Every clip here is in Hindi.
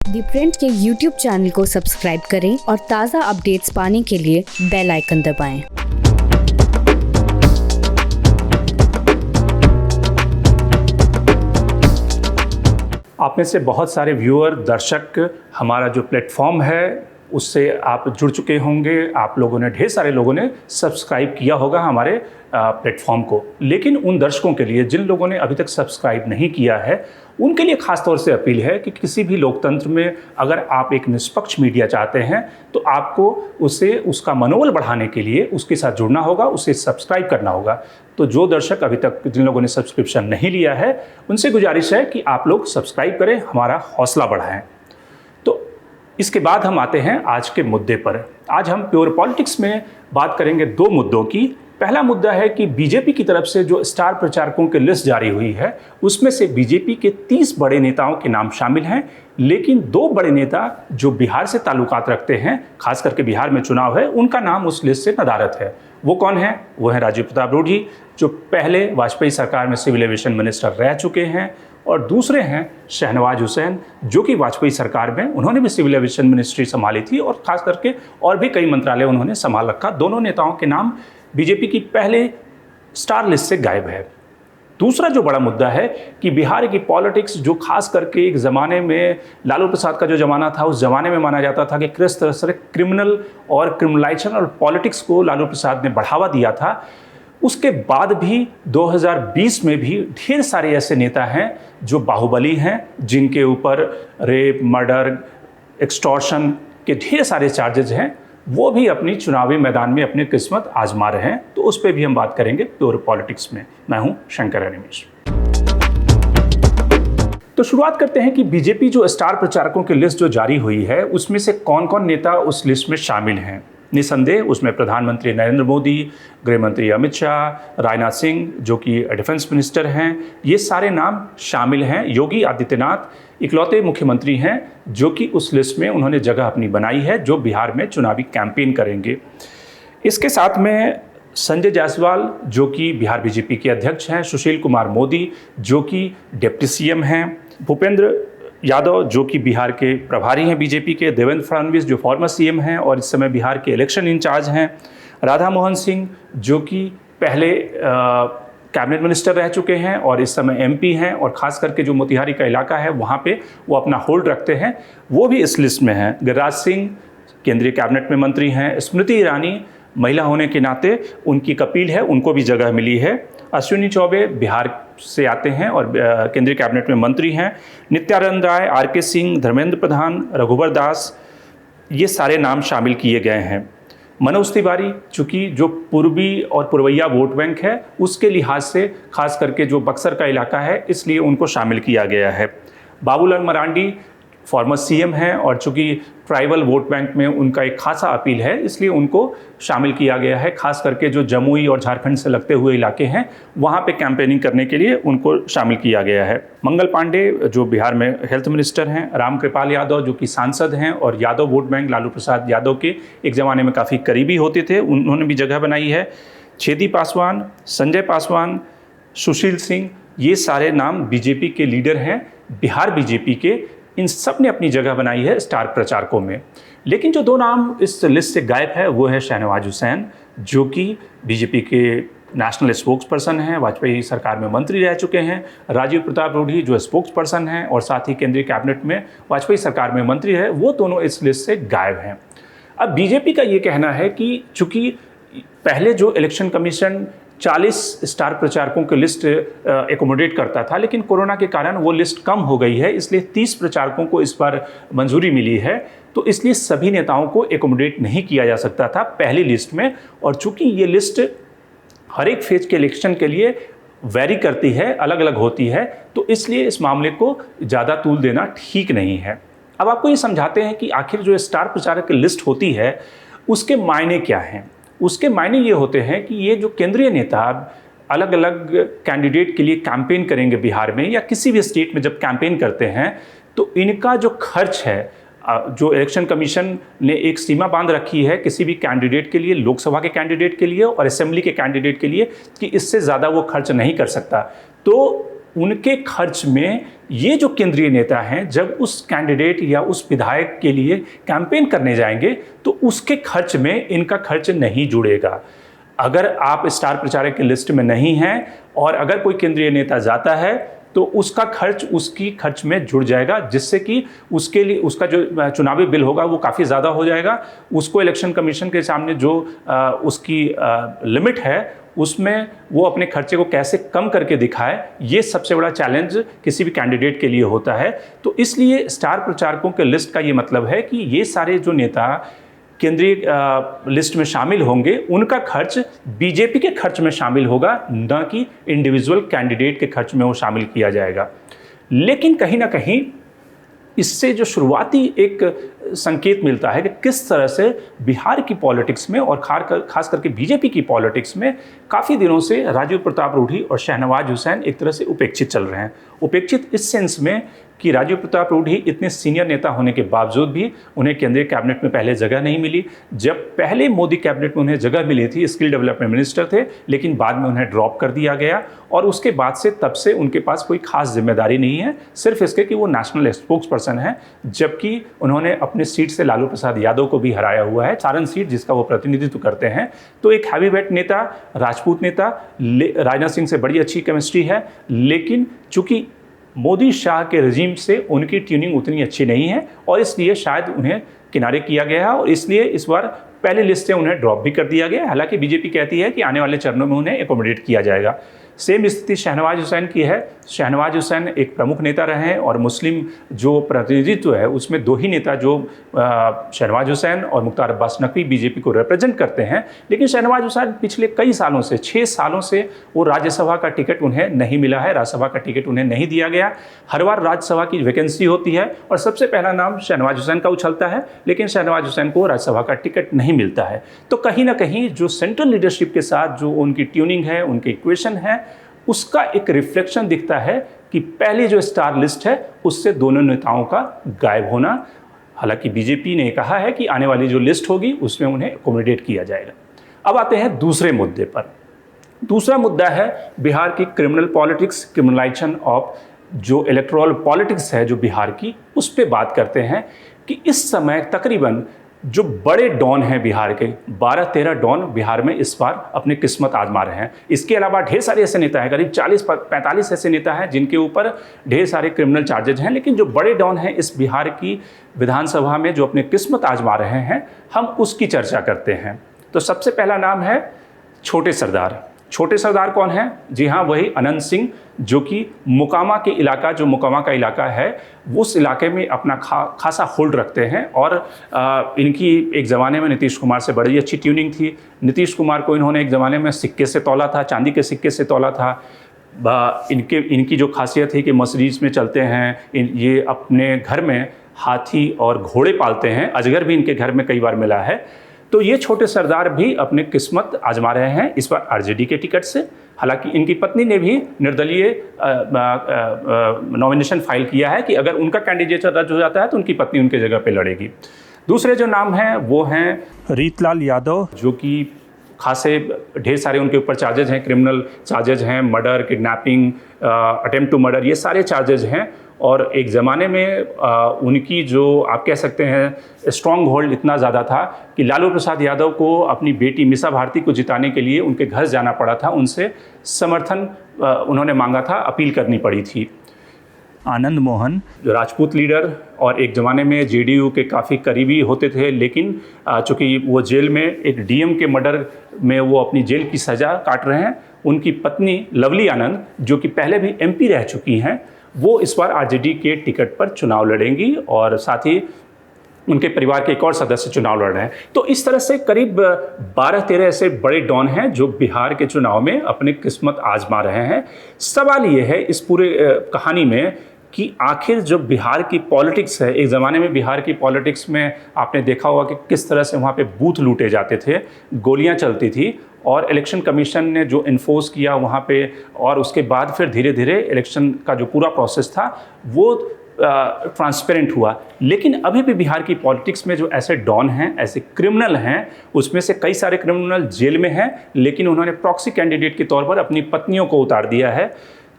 दी प्रिंट के YouTube चैनल को सब्सक्राइब करें और ताज़ा अपडेट्स पाने के लिए बेल आइकन दबाएं। आप में से बहुत सारे व्यूअर, दर्शक हमारा जो प्लेटफॉर्म है उससे आप जुड़ चुके होंगे। आप लोगों ने, ढेर सारे लोगों ने सब्सक्राइब किया होगा हमारे प्लेटफॉर्म को। लेकिन उन दर्शकों के लिए जिन लोगों ने अभी तक सब्सक्राइब नहीं किया है, उनके लिए खास तौर से अपील है कि किसी भी लोकतंत्र में अगर आप एक निष्पक्ष मीडिया चाहते हैं तो आपको उसका मनोबल बढ़ाने के लिए उसके साथ जुड़ना होगा, उसे सब्सक्राइब करना होगा। तो जो दर्शक अभी तक जिन लोगों ने सब्सक्रिप्शन नहीं लिया है, उनसे गुजारिश है कि आप लोग सब्सक्राइब करें, हमारा हौसला बढ़ाएं। तो इसके बाद हम आते हैं आज के मुद्दे पर। आज हम प्योर पॉलिटिक्स में बात करेंगे दो मुद्दों की। पहला मुद्दा है कि बीजेपी की तरफ से जो स्टार प्रचारकों की लिस्ट जारी हुई है, उसमें से बीजेपी के 30 बड़े नेताओं के नाम शामिल हैं, लेकिन 2 बड़े नेता जो बिहार से ताल्लुकात रखते हैं, खास करके बिहार में चुनाव है, उनका नाम उस लिस्ट से नदारद है। वो कौन है? वो है राजीव प्रताप रूढ़ी, जो पहले वाजपेयी सरकार में सिविल एविएशन मिनिस्टर रह चुके हैं, और दूसरे हैं शहनवाज हुसैन, जो कि वाजपेयी सरकार में उन्होंने भी सिविल एविएशन मिनिस्ट्री संभाली थी और खास करके और भी कई मंत्रालय उन्होंने संभाल रखा। दोनों नेताओं के नाम बीजेपी की पहले स्टार लिस्ट से गायब है। दूसरा जो बड़ा मुद्दा है कि बिहार की पॉलिटिक्स, जो खास करके एक ज़माने में लालू प्रसाद का जो ज़माना था, उस ज़माने में माना जाता था कि किस तरह से क्रिमिनल और क्रिमिनलाइजेशन और पॉलिटिक्स को लालू प्रसाद ने बढ़ावा दिया था, उसके बाद भी 2020 में भी ढेर सारे ऐसे नेता हैं जो बाहुबली हैं, जिनके ऊपर रेप, मर्डर, एक्सटॉर्शन के ढेर सारे चार्जेज हैं। वो भी अपनी चुनावी मैदान में अपनी किस्मत आजमा रहे हैं। तो उस पर भी हम बात करेंगे प्योर पॉलिटिक्स में। मैं हूं शंकर अनिमेश। तो शुरुआत करते हैं कि बीजेपी जो स्टार प्रचारकों की लिस्ट जो जारी हुई है, उसमें से कौन कौन नेता उस लिस्ट में शामिल हैं। निसंदेह उसमें प्रधानमंत्री नरेंद्र मोदी, गृह मंत्री अमित शाह, राजनाथ सिंह जो कि डिफेंस मिनिस्टर हैं, ये सारे नाम शामिल हैं। योगी आदित्यनाथ इकलौते मुख्यमंत्री हैं जो कि उस लिस्ट में उन्होंने जगह अपनी बनाई है, जो बिहार में चुनावी कैंपेन करेंगे। इसके साथ में संजय जायसवाल जो कि बिहार बीजेपी के अध्यक्ष हैं, सुशील कुमार मोदी जो कि डिप्टी सीएम हैं, भूपेंद्र यादव जो कि बिहार के प्रभारी हैं बीजेपी के, देवेंद्र फडणवीस जो फॉर्मर सीएम हैं और इस समय बिहार के इलेक्शन इंचार्ज हैं, राधा मोहन सिंह जो कि पहले कैबिनेट मिनिस्टर रह चुके हैं और इस समय एमपी हैं, और ख़ास करके जो मोतिहारी का इलाका है वहाँ पे वो अपना होल्ड रखते हैं, वो भी इस लिस्ट में हैं। गिरिराज सिंह केंद्रीय कैबिनेट में मंत्री हैं, स्मृति ईरानी महिला होने के नाते उनकी कपिल है, उनको भी जगह मिली है। अश्विनी चौबे बिहार से आते हैं और केंद्रीय कैबिनेट में मंत्री हैं। नित्यानंद राय, आरके सिंह, धर्मेंद्र प्रधान, रघुवर दास, ये सारे नाम शामिल किए गए हैं। मनोज तिवारी चूँकि जो पूर्वी और पुरवैया वोट बैंक है, उसके लिहाज से खास करके जो बक्सर का इलाका है, इसलिए उनको शामिल किया गया है। बाबूलाल मरांडी फॉर्मर सीएम हैं और चूँकि ट्राइबल वोट बैंक में उनका एक खासा अपील है, इसलिए उनको शामिल किया गया है। खास करके जो जमुई और झारखंड से लगते हुए इलाके हैं, वहाँ पे कैंपेनिंग करने के लिए उनको शामिल किया गया है। मंगल पांडे जो बिहार में हेल्थ मिनिस्टर हैं, रामकृपाल यादव जो कि सांसद हैं और यादव वोट बैंक लालू प्रसाद यादव के एक ज़माने में काफ़ी करीबी होते थे, उन्होंने भी जगह बनाई है। छेदी पासवान, संजय पासवान, सुशील सिंह, ये सारे नाम बीजेपी के लीडर हैं बिहार बीजेपी के। इन सब ने अपनी जगह बनाई है स्टार प्रचारकों में। लेकिन जो 2 नाम इस लिस्ट से गायब है वो है शहनवाज हुसैन जो कि बीजेपी के नेशनल स्पोक्स पर्सन हैं, वाजपेयी सरकार में मंत्री रह चुके हैं, राजीव प्रताप रूढ़ी जो स्पोक्स पर्सन हैं और साथ ही केंद्रीय कैबिनेट में वाजपेयी सरकार में मंत्री है, वो दोनों इस लिस्ट से गायब हैं। अब बीजेपी का ये कहना है कि चूँकि पहले जो इलेक्शन कमीशन 40 स्टार प्रचारकों की लिस्ट एकोमोडेट करता था, लेकिन कोरोना के कारण वो लिस्ट कम हो गई है, इसलिए 30 प्रचारकों को इस बार मंजूरी मिली है। तो इसलिए सभी नेताओं को एकोमोडेट नहीं किया जा सकता था पहली लिस्ट में, और चूंकि ये लिस्ट हर एक फेज के इलेक्शन के लिए वेरी करती है, अलग अलग होती है, तो इसलिए इस मामले को ज़्यादा तूल देना ठीक नहीं है। अब आपको ये समझाते हैं कि आखिर जो स्टार प्रचारक की लिस्ट होती है उसके मायने क्या हैं। उसके मायने ये होते हैं कि ये जो केंद्रीय नेता अलग अलग कैंडिडेट के लिए कैंपेन करेंगे बिहार में या किसी भी स्टेट में, जब कैंपेन करते हैं तो इनका जो खर्च है, जो इलेक्शन कमीशन ने एक सीमा बांध रखी है किसी भी कैंडिडेट के लिए, लोकसभा के कैंडिडेट के लिए और असेंबली के कैंडिडेट के लिए, कि इससे ज़्यादा वो खर्च नहीं कर सकता। तो उनके खर्च में ये जो केंद्रीय नेता हैं जब उस कैंडिडेट या उस विधायक के लिए कैंपेन करने जाएंगे तो उसके खर्च में इनका खर्च नहीं जुड़ेगा। अगर आप स्टार प्रचारक की लिस्ट में नहीं हैं और अगर कोई केंद्रीय नेता जाता है तो उसका खर्च उसकी खर्च में जुड़ जाएगा, जिससे कि उसके लिए उसका जो चुनावी बिल होगा वो काफ़ी ज़्यादा हो जाएगा। उसको इलेक्शन कमीशन के सामने जो उसकी लिमिट है उसमें वो अपने खर्चे को कैसे कम करके दिखाए, ये सबसे बड़ा चैलेंज किसी भी कैंडिडेट के लिए होता है। तो इसलिए स्टार प्रचारकों के लिस्ट का ये मतलब है कि ये सारे जो नेता केंद्रीय लिस्ट में शामिल होंगे उनका खर्च बीजेपी के खर्च में शामिल होगा, न कि इंडिविजुअल कैंडिडेट के खर्च में वो शामिल किया जाएगा। लेकिन कहीं ना कहीं इससे जो शुरुआती एक संकेत मिलता है कि किस तरह से बिहार की पॉलिटिक्स में और खास करके बीजेपी की पॉलिटिक्स में काफ़ी दिनों से राजीव प्रताप रूढ़ी और शहनवाज हुसैन एक तरह से उपेक्षित चल रहे हैं। उपेक्षित इस सेंस में कि राजीव प्रताप रूढ़ी इतने सीनियर नेता होने के बावजूद भी उन्हें केंद्रीय कैबिनेट में पहले जगह नहीं मिली। जब पहले मोदी कैबिनेट में उन्हें जगह मिली थी, स्किल डेवलपमेंट मिनिस्टर थे, लेकिन बाद में उन्हें ड्रॉप कर दिया गया और उसके बाद से तब से उनके पास कोई खास जिम्मेदारी नहीं है, सिर्फ इसके कि वो नेशनल स्पोक्स पर्सन है। जबकि उन्होंने अपने सीट से लालू प्रसाद यादव को भी हराया हुआ है, सारण सीट जिसका वो प्रतिनिधित्व करते हैं। तो एक हैवीवेट नेता, राजपूत नेता, राजनाथ सिंह से बड़ी अच्छी केमिस्ट्री है, लेकिन चूंकि मोदी शाह के रजीम से उनकी ट्यूनिंग उतनी अच्छी नहीं है और इसलिए शायद उन्हें किनारे किया गया है और इसलिए इस बार पहली लिस्ट से उन्हें ड्रॉप भी कर दिया गया। हालांकि बीजेपी कहती है कि आने वाले चरणों में उन्हें एकोमोडेट किया जाएगा। सेम स्थिति शहनवाज हुसैन की है। शहनवाज हुसैन एक प्रमुख नेता रहे हैं और मुस्लिम जो प्रतिनिधित्व है उसमें दो ही नेता जो शहनवाज हुसैन और मुख्तार अब्बास नकवी बीजेपी को रिप्रेजेंट करते हैं। लेकिन शहनवाज हुसैन पिछले कई सालों से 6 सालों से वो राज्यसभा का टिकट उन्हें नहीं मिला है, राज्यसभा का टिकट उन्हें नहीं दिया गया। हर बार राज्यसभा की वैकेंसी होती है और सबसे पहला नाम शहनवाज हुसैन का उछलता है, लेकिन शहनवाज हुसैन को राज्यसभा का टिकट नहीं मिलता है। तो कहीं ना कहीं जो सेंट्रल लीडरशिप के साथ जो उनकी ट्यूनिंग है, उनकी इक्वेशन है, उसका एक रिफ्लेक्शन दिखता है कि पहली जो स्टार लिस्ट है उससे दोनों नेताओं का गायब होना। हालांकि बीजेपी ने कहा है कि आने वाली जो लिस्ट होगी उसमें उन्हें अकोमोडेट किया जाएगा। अब आते हैं दूसरे मुद्दे पर। दूसरा मुद्दा है बिहार की क्रिमिनल पॉलिटिक्स, क्रिमिनलाइजेशन ऑफ जो इलेक्टोरल पॉलिटिक्स है जो बिहार की, उस पर बात करते हैं कि इस समय तकरीबन जो बड़े डॉन हैं बिहार के 12-13 डॉन बिहार में इस बार अपनी किस्मत आजमा रहे हैं। इसके अलावा ढेर सारे ऐसे नेता हैं, करीब 40-45 ऐसे नेता हैं जिनके ऊपर ढेर सारे क्रिमिनल चार्जेज हैं। लेकिन जो बड़े डॉन हैं इस बिहार की विधानसभा में जो अपनी किस्मत आजमा रहे हैं, हम उसकी चर्चा करते हैं। तो सबसे पहला नाम है छोटे सरदार। छोटे सरदार कौन है? जी हाँ, वही अनंत सिंह, जो कि मोकामा के इलाका, जो मोकामा का इलाका है, उस इलाके में अपना खासा होल्ड रखते हैं। और इनकी एक ज़माने में नीतीश कुमार से बड़ी अच्छी ट्यूनिंग थी। नीतीश कुमार को इन्होंने एक ज़माने में सिक्के से तौला था, चांदी के सिक्के से तौला था। इनकी जो खासियत है कि मर्सिडीज में चलते हैं, ये अपने घर में हाथी और घोड़े पालते हैं। अजगर भी इनके घर में कई बार मिला है। तो ये छोटे सरदार भी अपनी किस्मत आजमा रहे हैं इस बार आरजेडी के टिकट से। हालांकि इनकी पत्नी ने भी निर्दलीय नॉमिनेशन फाइल किया है कि अगर उनका कैंडिडेचर रद्द हो जाता है तो उनकी पत्नी उनके जगह पे लड़ेगी। दूसरे जो नाम हैं वो हैं रीतलाल यादव, जो कि खासे ढेर सारे उनके ऊपर चार्जेज हैं, क्रिमिनल चार्जेज हैं, murder, kidnapping, attempt to murder, ये सारे चार्जेज हैं। और एक ज़माने में उनकी जो आप कह सकते हैं स्ट्रॉन्ग होल्ड इतना ज़्यादा था कि लालू प्रसाद यादव को अपनी बेटी मीसा भारती को जिताने के लिए उनके घर जाना पड़ा था, उनसे समर्थन उन्होंने मांगा था, अपील करनी पड़ी थी। आनंद मोहन, जो राजपूत लीडर और एक ज़माने में जेडीयू के काफ़ी करीबी होते थे, लेकिन चूँकि वो जेल में एक डीएम के मर्डर में वो अपनी जेल की सज़ा काट रहे हैं, उनकी पत्नी लवली आनंद, जो कि पहले भी एमपी रह चुकी हैं, वो इस बार आरजेडी के टिकट पर चुनाव लड़ेंगी और साथ ही उनके परिवार के एक और सदस्य चुनाव लड़ रहे हैं। तो इस तरह से करीब 12-13 ऐसे बड़े डॉन हैं जो बिहार के चुनाव में अपनी किस्मत आजमा रहे हैं। सवाल ये है इस पूरे कहानी में कि आखिर जो बिहार की पॉलिटिक्स है, एक ज़माने में बिहार की पॉलिटिक्स में आपने देखा होगा कि किस तरह से वहाँ पे बूथ लूटे जाते थे, गोलियाँ चलती थी और इलेक्शन कमीशन ने जो इन्फोर्स किया वहाँ पे, और उसके बाद फिर धीरे धीरे इलेक्शन का जो पूरा प्रोसेस था वो ट्रांसपेरेंट हुआ। लेकिन अभी भी बिहार की पॉलिटिक्स में जो ऐसे डॉन हैं, ऐसे क्रिमिनल हैं, उसमें से कई सारे क्रिमिनल जेल में हैं, लेकिन उन्होंने प्रॉक्सी कैंडिडेट के तौर पर अपनी पत्नियों को उतार दिया है।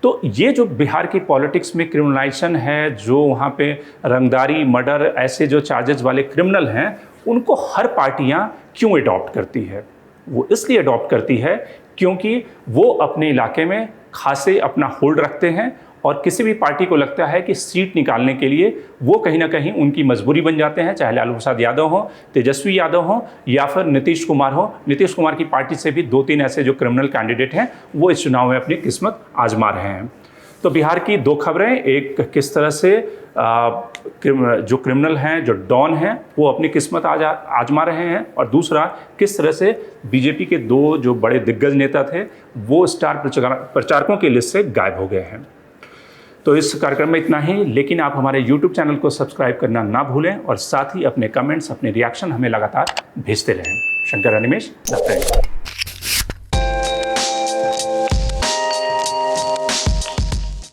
तो ये जो बिहार की पॉलिटिक्स में क्रिमिनलाइजेशन है, जो वहाँ पे रंगदारी, मर्डर, ऐसे जो चार्जेस वाले क्रिमिनल हैं, उनको हर पार्टियाँ क्यों अडॉप्ट करती है? वो इसलिए अडॉप्ट करती है क्योंकि वो अपने इलाके में खासे अपना होल्ड रखते हैं और किसी भी पार्टी को लगता है कि सीट निकालने के लिए वो कहीं ना कहीं उनकी मजबूरी बन जाते हैं, चाहे लालू प्रसाद यादव हो, तेजस्वी यादव हो या फिर नीतीश कुमार हो। नीतीश कुमार की पार्टी से भी 2-3 ऐसे जो क्रिमिनल कैंडिडेट हैं वो इस चुनाव में अपनी किस्मत आजमा रहे हैं। तो बिहार की 2 खबरें, एक किस तरह से जो क्रिमिनल हैं, जो डॉन हैं, वो अपनी किस्मत आजमा रहे हैं, और दूसरा किस तरह से बीजेपी के 2 जो बड़े दिग्गज नेता थे वो स्टार प्रचारकों की लिस्ट से गायब हो गए हैं। तो इस कार्यक्रम में इतना ही, लेकिन आप हमारे YouTube चैनल को सब्सक्राइब करना ना भूलें और साथ ही अपने कमेंट्स, अपने रिएक्शन हमें लगातार भेजते रहें। शंकर अनिमेश, लगता है।